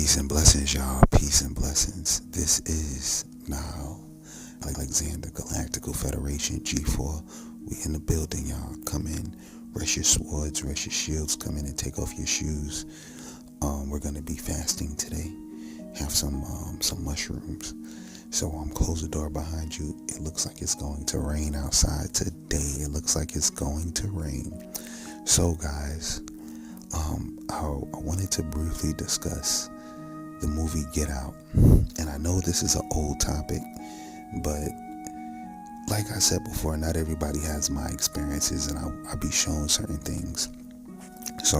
Peace and blessings, y'all. Peace and blessings. This is now Alexander Galactical Federation G4. We in the building, y'all. Come in, rest your swords, rest your shields. Come in and take off your shoes. We're gonna be fasting today. Have some mushrooms. So close the door behind you. It looks like it's going to rain outside today. It looks like it's going to rain. So guys, I wanted to briefly discuss the movie Get Out. And I know this is an old topic, but like I said before, not everybody has my experiences, and I'll be shown certain things. So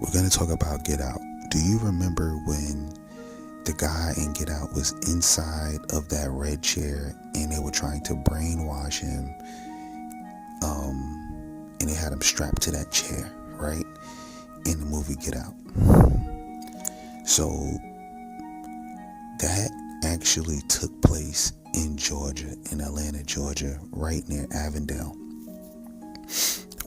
we're going to talk about Get Out. Do you remember when the guy in Get Out was inside of that red chair and they were trying to brainwash him, and they had him strapped to that chair, right? In the movie Get Out. So that actually took place in Georgia, in Atlanta, Georgia, right near Avondale,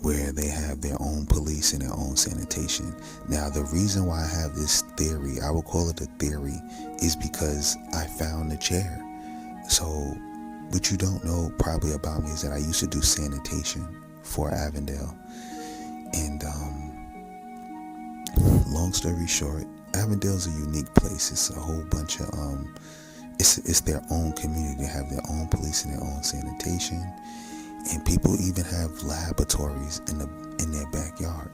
where they have their own police and their own sanitation. Now, the reason why I have this theory, I will call it a theory, is because I found the chair. So what you don't know probably about me is that I used to do sanitation for Avondale. And long story short, Avondale's a unique place. It's a whole bunch of it's their own community. They have their own police and their own sanitation, and people even have laboratories in their backyard.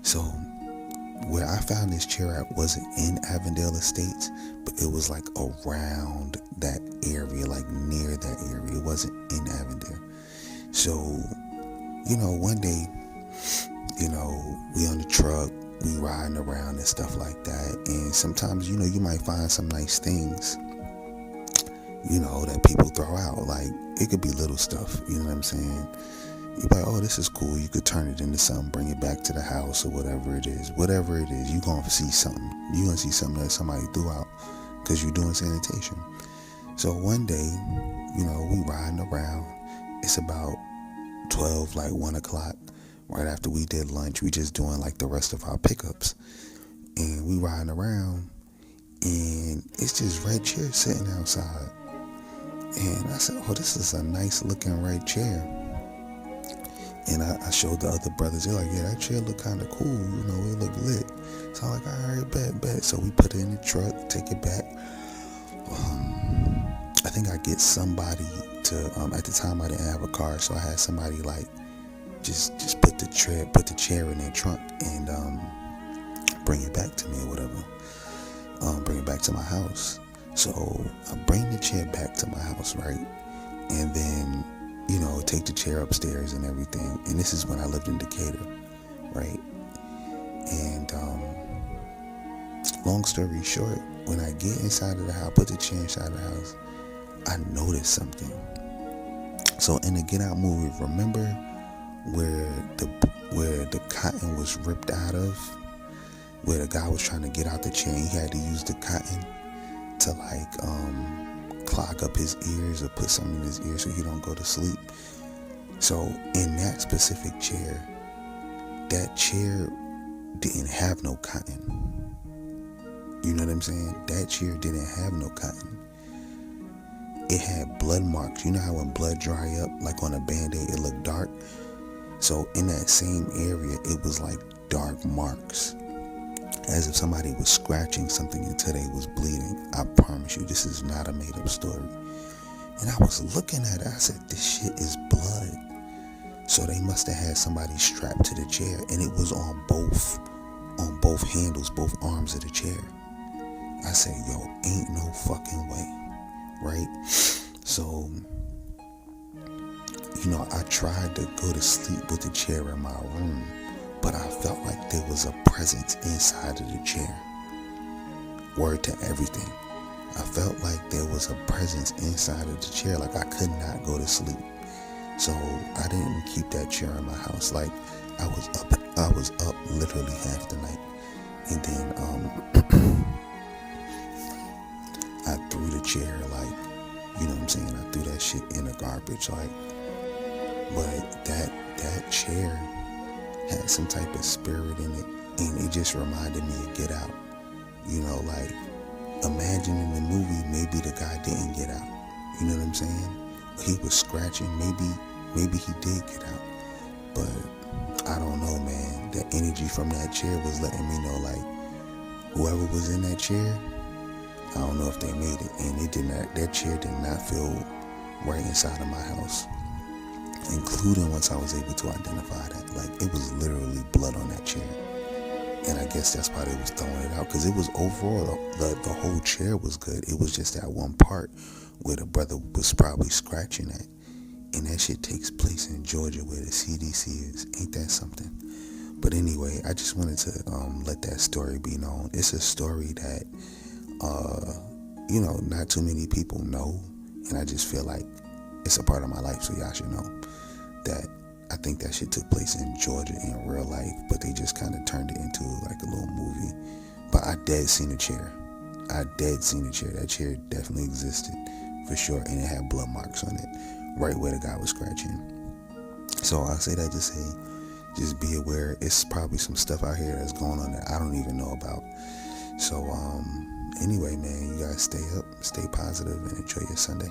So where I found this chair at wasn't in Avondale Estates, but it was like around that area, like near that area. It wasn't in Avondale. So, one day, we on the truck, we riding around and stuff like that, and sometimes, you might find some nice things, that people throw out. Like, it could be little stuff, you know what I'm saying? You're like, oh, this is cool. You could turn it into something, bring it back to the house or whatever it is. Whatever it is, you're going to see something. You're going to see something that somebody threw out because you're doing sanitation. So one day, we riding around. It's about 12, like 1 o'clock. Right after we did lunch, we just doing like the rest of our pickups. And we riding around, and it's just red chairs sitting outside. And I said, oh, this is a nice looking red chair. And I showed the other brothers. They're like, yeah, that chair look kind of cool. It look lit. So I'm like, all right, bet. So we put it in the truck, take it back. I think I get somebody to, at the time I didn't have a car, so I had somebody like, just put the chair in their trunk and bring it back to me or whatever. Bring it back to my house. So I bring the chair back to my house, right? And then, take the chair upstairs and everything. And this is when I lived in Decatur, right? And long story short, when I get inside of the house, put the chair inside of the house, I noticed something. So in the Get Out movie, remember where the cotton was ripped out of, where the guy was trying to get out the chair, he had to use the cotton to clog up his ears or put something in his ear so he don't go to sleep. So in that specific chair, that chair didn't have no cotton. You know what I'm saying? That chair didn't have no cotton. It had blood marks. You know how when blood dry up, like on a Band-Aid, it looked dark? So in that same area, it was like dark marks, as if somebody was scratching something until they was bleeding. I promise you, this is not a made-up story. And I was looking at it, I said, this shit is blood. So they must have had somebody strapped to the chair, and it was on both handles, both arms of the chair. I said, yo, ain't no fucking way, right? So, I tried to go to sleep with the chair in my room, but I felt like there was a presence inside of the chair. Word to everything. I felt like there was a presence inside of the chair, like I could not go to sleep. So I didn't keep that chair in my house. Like I was up literally half the night. And then I threw the chair, like, I threw that shit in the garbage, like. But that chair had some type of spirit in it, and it just reminded me of Get Out. like, imagine in the movie, maybe the guy didn't get out. You know what I'm saying? He was scratching. Maybe he did get out. But I don't know, man. The energy from that chair was letting me know, like, whoever was in that chair, I don't know if they made it. And it did not. That chair did not feel right inside of my house, including once I was able to identify that. Like, it was literally blood on that chair. And I guess that's why they was throwing it out, because it was overall, the whole chair was good. It was just that one part where the brother was probably scratching at. And that shit takes place in Georgia, where the CDC is. Ain't that something? But anyway, I just wanted to let that story be known. It's a story that, not too many people know. And I just feel like it's a part of my life, so y'all should know that I think that shit took place in Georgia in real life, but they just kind of turned it into like a little movie. But I dead seen a chair. That chair definitely existed for sure, and it had blood marks on it, right where the guy was scratching. So I say that to say, just be aware. It's probably some stuff out here that's going on that I don't even know about. So anyway, man, you guys stay up, stay positive, and enjoy your Sunday.